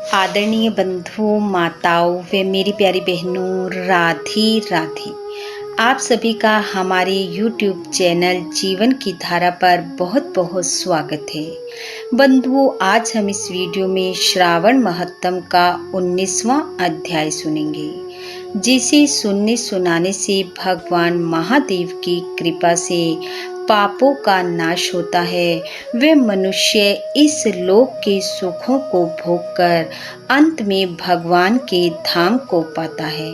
आदरणीय बंधुओं, माताओं व मेरी प्यारी बहनों, राधे राधे। आप सभी का हमारे YouTube चैनल जीवन की धारा पर बहुत बहुत स्वागत है। बंधुओं, आज हम इस वीडियो में श्रावण महत्तम का 19वां अध्याय सुनेंगे, जिसे सुनने सुनाने से भगवान महादेव की कृपा से पापों का नाश होता है। वे मनुष्य इस लोक के सुखों को भोगकर अंत में भगवान के धाम को पाता है।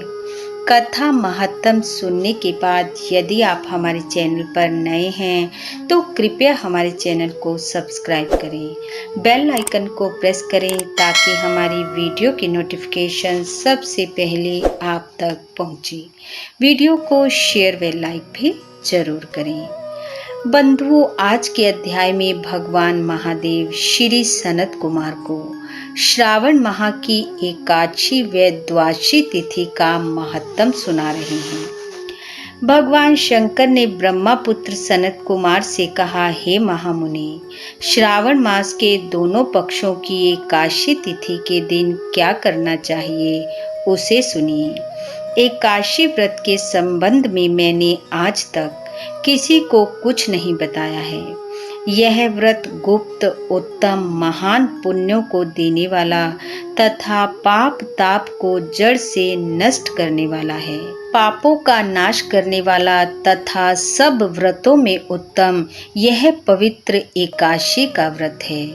कथा महत्तम सुनने के बाद यदि आप हमारे चैनल पर नए हैं तो कृपया हमारे चैनल को सब्सक्राइब करें, बेल आइकन को प्रेस करें ताकि हमारी वीडियो की नोटिफिकेशन सबसे पहले आप तक पहुंचे। वीडियो को शेयर व लाइक भी जरूर करें। बंधुओं, आज के अध्याय में भगवान महादेव श्री सनत कुमार को श्रावण माह की एकादशी व द्वादशी तिथि का महत्तम सुना रहे हैं। भगवान शंकर ने ब्रह्मापुत्र सनत कुमार से कहा, हे महामुनि, श्रावण मास के दोनों पक्षों की एकादशी तिथि के दिन क्या करना चाहिए उसे सुनिए। एकादशी व्रत के संबंध में मैंने आज तक किसी को कुछ नहीं बताया है। यह व्रत गुप्त, उत्तम, महान पुण्यों को देने वाला तथा पाप ताप को जड़ से नष्ट करने वाला है। पापों का नाश करने वाला तथा सब व्रतों में उत्तम यह पवित्र एकादशी का व्रत है।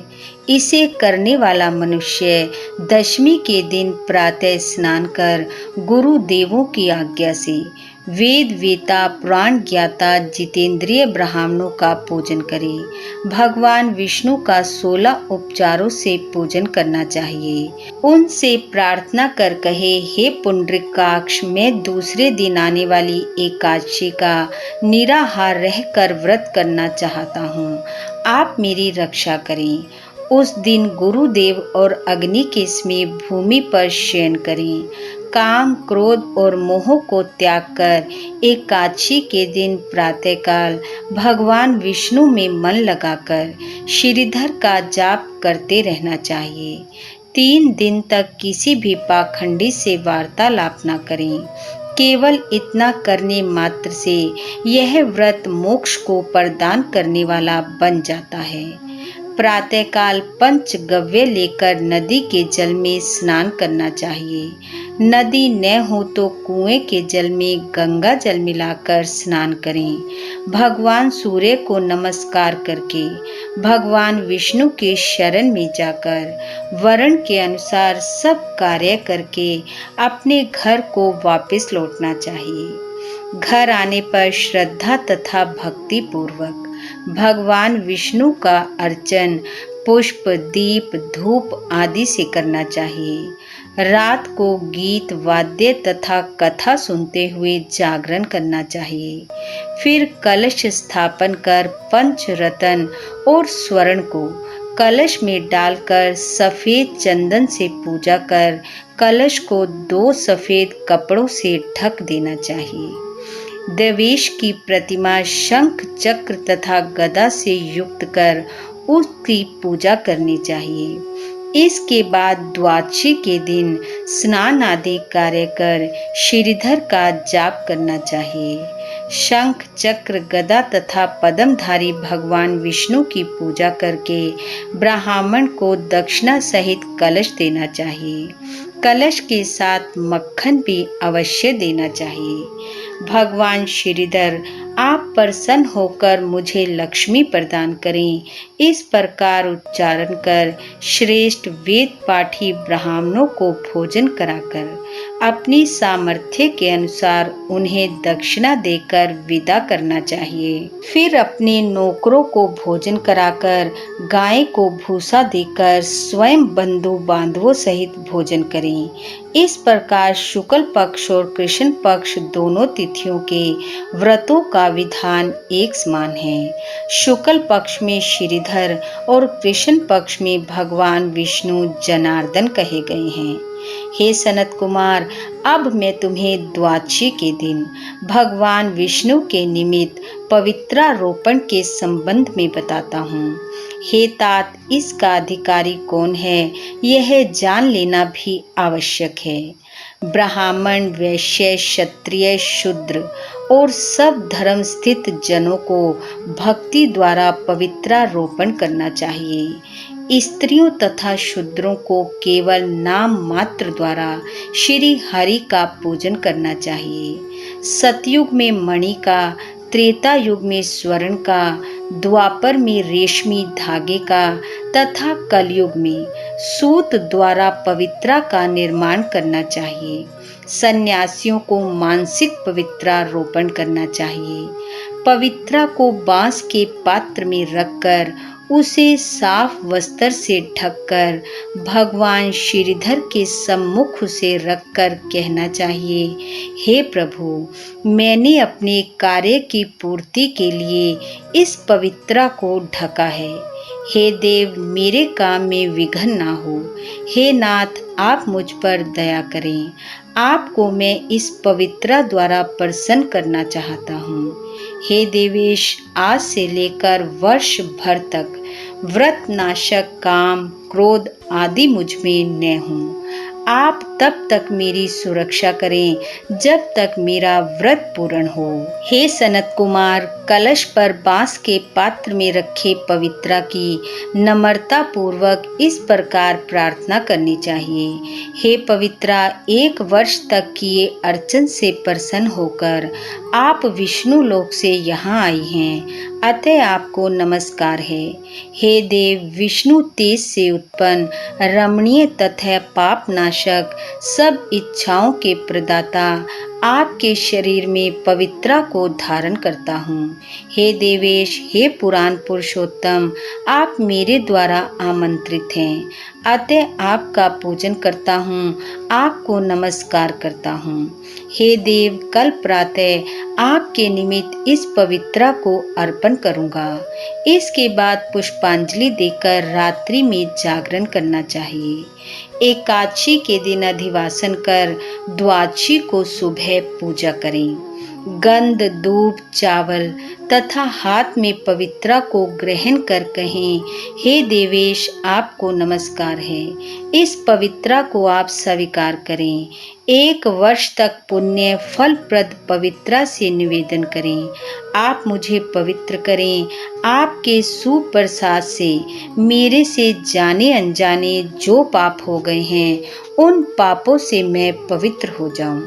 इसे करने वाला मनुष्य दशमी के दिन प्रातः स्नान कर गुरु देवों की आज्ञा से वेद वेता पुराण ज्ञाता जितेंद्रिय ब्राह्मणों का पूजन करे। भगवान विष्णु का 16 उपचारों से पूजन करना चाहिए। उनसे प्रार्थना कर कहे, हे पुंडरीकाक्ष, मैं दूसरे दिन आने वाली एकादशी का निराहार रहकर व्रत करना चाहता हूँ। आप मेरी रक्षा करें। उस दिन गुरुदेव और अग्नि के समीप भूमि पर शयन करें। काम, क्रोध और मोह को त्याग कर एकादशी के दिन प्रातःकाल भगवान विष्णु में मन लगाकर श्रीधर का जाप करते रहना चाहिए। 3 दिन तक किसी भी पाखंडी से वार्तालाप न करें। केवल इतना करने मात्र से यह व्रत मोक्ष को प्रदान करने वाला बन जाता है। प्रातःकाल पंचगव्य लेकर नदी के जल में स्नान करना चाहिए। नदी न हो तो कुएं के जल में गंगा जल मिलाकर स्नान करें। भगवान सूर्य को नमस्कार करके भगवान विष्णु के शरण में जाकर वर्ण के अनुसार सब कार्य करके अपने घर को वापस लौटना चाहिए। घर आने पर श्रद्धा तथा भक्ति पूर्वक भगवान विष्णु का अर्चन पुष्प, दीप, धूप आदि से करना चाहिए। रात को गीत, वाद्य तथा कथा सुनते हुए जागरण करना चाहिए। फिर कलश स्थापन कर पंचरत्न और स्वर्ण को कलश में डालकर सफेद चंदन से पूजा कर कलश को 2 सफेद कपड़ों से ढक देना चाहिए। देवेश की प्रतिमा शंख, चक्र तथा गदा से युक्त कर उसकी पूजा करनी चाहिए। इसके बाद द्वादशी के दिन स्नान आदि कार्य कर श्रीधर का जाप करना चाहिए। शंख, चक्र, गदा तथा पद्मधारी भगवान विष्णु की पूजा करके ब्राह्मण को दक्षिणा सहित कलश देना चाहिए। कलश के साथ मक्खन भी अवश्य देना चाहिए। भगवान श्रीधर, आप प्रसन्न होकर मुझे लक्ष्मी प्रदान करें। इस प्रकार उच्चारण कर श्रेष्ठ वेद पाठी ब्राह्मणों को भोजन कराकर अपनी सामर्थ्य के अनुसार उन्हें दक्षिणा देकर विदा करना चाहिए। फिर अपने नौकरों को भोजन कराकर गाय को भूसा देकर स्वयं बंधु बांधवों सहित भोजन करें। इस प्रकार शुक्ल पक्ष और कृष्ण पक्ष दोनों तिथियों के व्रतों का विधान एक समान है। शुक्ल पक्ष में श्रीधर और कृष्ण पक्ष में भगवान विष्णु जनार्दन कहे गए हैं। हे सनत कुमार, अब मैं तुम्हें द्वादशी के दिन भगवान विष्णु के निमित्त पवित्रारोपण के संबंध में बताता हूँ। हे तात, इसका अधिकारी कौन है, यह जान लेना भी आवश्यक है। ब्राह्मण, वैश्य, क्षत्रिय, शूद्र और सब धर्म स्थित जनों को भक्ति द्वारा पवित्रारोपण करना चाहिए। स्त्रियों तथा शूद्रों को केवल नाम मात्र द्वारा श्री हरि का पूजन करना चाहिए। सतयुग में मणि का, त्रेता युग में स्वर्ण का, द्वापर में रेशमी धागे का तथा कलयुग में सूत द्वारा पवित्रा का निर्माण करना चाहिए। सन्यासियों को मानसिक पवित्रारोपण करना चाहिए। पवित्रा को बांस के पात्र में रखकर उसे साफ वस्त्र से ढककर भगवान श्रीधर के सम्मुख उसे रखकर कहना चाहिए, हे प्रभु, मैंने अपने कार्य की पूर्ति के लिए इस पवित्रा को ढका है। हे देव, मेरे काम में विघ्न ना हो। हे नाथ, आप मुझ पर दया करें। आपको मैं इस पवित्रा द्वारा प्रसन्न करना चाहता हूँ। हे देवेश, आज से लेकर वर्ष भर तक व्रत नाशक काम, क्रोध आदि मुझ में न हों। आप तब तक मेरी सुरक्षा करें जब तक मेरा व्रत पूर्ण हो। हे सनत कुमार, कलश पर बांस के पात्र में रखे पवित्रा की नम्रता पूर्वक इस प्रकार प्रार्थना करनी चाहिए, हे पवित्रा, 1 वर्ष तक किए अर्चन से प्रसन्न होकर आप विष्णु लोक से यहाँ आई हैं, अतः आपको नमस्कार है। हे देव, विष्णु तेज से उत्पन्न रमणीय तथा पाप नाशक सब इच्छाओं के प्रदाता आपके शरीर में पवित्रा को धारण करता हूँ। हे देवेश, हे पुराण पुरुषोत्तम, आप मेरे द्वारा आमंत्रित हैं, अतः आपका पूजन करता हूँ, आपको नमस्कार करता हूँ। हे देव, कल प्रातः आपके निमित्त इस पवित्रा को अर्पण करूँगा। इसके बाद पुष्पांजलि देकर रात्रि में जागरण करना चाहिए। एकादशी के दिन अधिवासन कर द्वादशी को सुबह पूजा करें। गंध, धूप, चावल तथा हाथ में पवित्रा को ग्रहण कर कहें, हे देवेश, आपको नमस्कार है। इस पवित्रा को आप स्वीकार करें। 1 वर्ष तक पुण्य फलप्रद पवित्रा से निवेदन करें। आप मुझे पवित्र करें। आपके सुप्रसाद से मेरे से जाने अनजाने जो पाप हो गए हैं, उन पापों से मैं पवित्र हो जाऊं।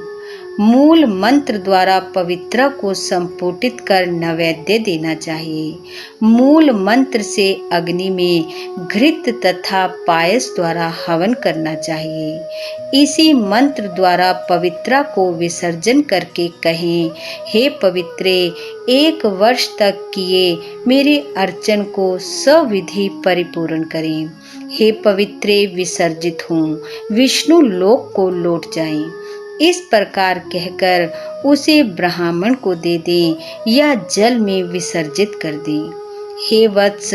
मूल मंत्र द्वारा पवित्रा को संपुटित कर नैवेद्य देना चाहिए। मूल मंत्र से अग्नि में घृत तथा पायस द्वारा हवन करना चाहिए। इसी मंत्र द्वारा पवित्रा को विसर्जन करके कहें, हे पवित्रे, 1 वर्ष तक किए मेरे अर्चन को सविधि परिपूर्ण करें। हे पवित्रे, विसर्जित हूँ, विष्णु लोक को लौट जाएं। इस प्रकार कहकर उसे ब्राह्मण को दे दें या जल में विसर्जित कर दें। हे वत्स,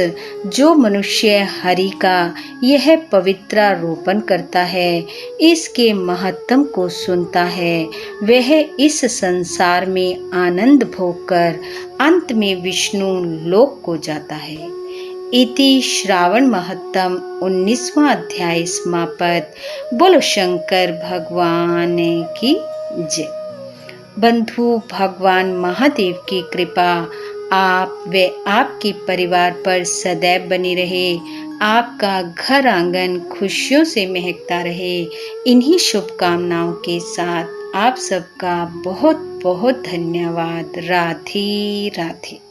जो मनुष्य हरि का यह पवित्रारोपण करता है, इसके महत्तम को सुनता है, वह इस संसार में आनंद भोग कर अंत में विष्णु लोक को जाता है। इति श्रावण महत्तम 19वां अध्याय समाप्त। बोलो शंकर भगवान की जय। बंधु, भगवान महादेव की कृपा आप व आपके परिवार पर सदैव बनी रहे। आपका घर आंगन खुशियों से महकता रहे। इन्हीं शुभकामनाओं के साथ आप सबका बहुत बहुत धन्यवाद। राधे राधे।